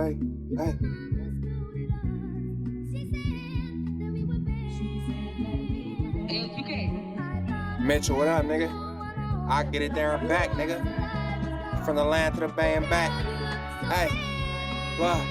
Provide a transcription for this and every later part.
Hey, hey. Mitchell, what up, nigga? I get it there and back, nigga. From the land to the bay and back. Hey, what?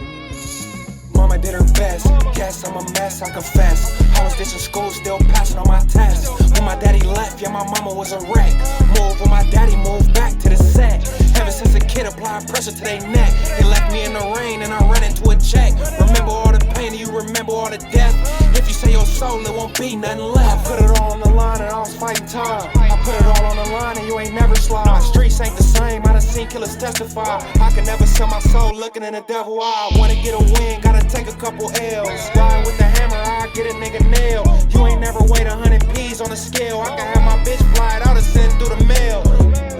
Mama did her best. Guess I'm a mess, I confess. I was ditching school, still passing on my tests. When my daddy left, yeah, my mama was a wreck. Moved when my daddy moved back to the set. Ever since a kid, applied pressure to their neck. They left me in the rain and I ran into a check. Remember all the pain and you remember all the death. If you say your soul, it won't be nothing left. I put it all on the line and I was fighting time. I put it all on the line and you ain't never slide. Streets ain't the same, I done seen killers testify. I can never sell my soul looking in the devil eye. Wanna get a win, gotta take a couple L's. Riding with the hammer, I get a nigga nail. You ain't never weighed 100 P's on the scale. I can have my bitch fly it out and send through the mail.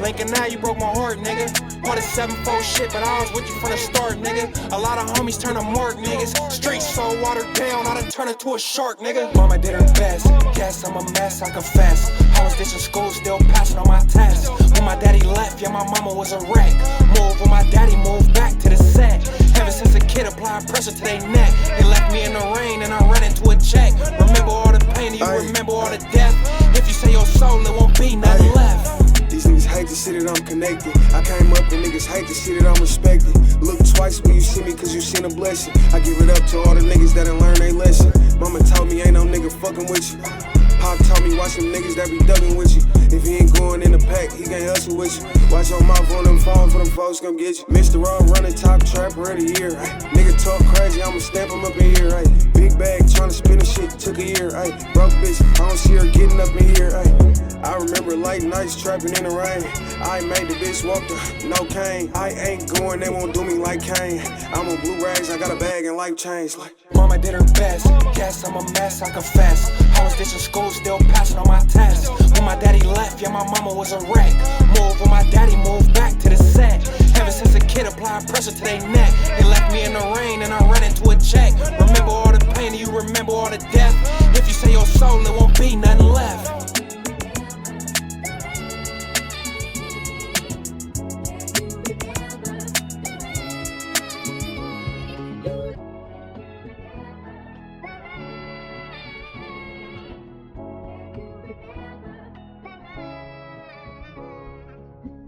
Lincoln, now you broke my heart, nigga. All this 7-4 shit, but I was with you from the start, nigga. A lot of homies turn to mark, niggas. Streets so watered down, I done turned into a shark, nigga. Mama did her best. Guess I'm a mess, I confess. I was ditching school, still passing on my tests. When my daddy left, yeah, my mama was a wreck. Moved when my daddy moved back to the set. Ever since a kid, applied pressure to their neck. They left me in the rain and I ran into a check. Remember all the pain and you remember all the death. If you say your soul, it won't be nothing left. These niggas hate the shit that I'm connected. I came up and niggas hate the shit that I'm respected. Look twice when you see me cause you seen a blessing. I give it up to all the niggas that done learned their lesson. Mama told me ain't no nigga fucking with you. Pop told me watch them niggas that be ducking with you. If he ain't going in the pack, he can't hustle with you. Watch your mouth on them phones for them folks come get you. Mr. Raw running top trapper of the year. Ay. Nigga talk crazy, I'ma stamp him up in here. Ay. Big bag tryna spin the shit, took a year. Ay. Broke bitch, I don't see her getting up in here. Ay. I remember late nights trapping in the rain. I made the bitch walk the no cane. I ain't going, they won't do me like Kane. I'm on blue rags, I got a bag and life changed. Like Mama did her best. Guess I'm a mess, I confess. I was ditching school, still passing on my tests. When my daddy left, yeah, my mama was a wreck. Moved when my daddy moved back to the set. Ever since a kid, applied pressure to their neck. They left me in the rain and I ran into a check. Remember all the pain and you remember all the death. If you say your soul, it won't be nothing left.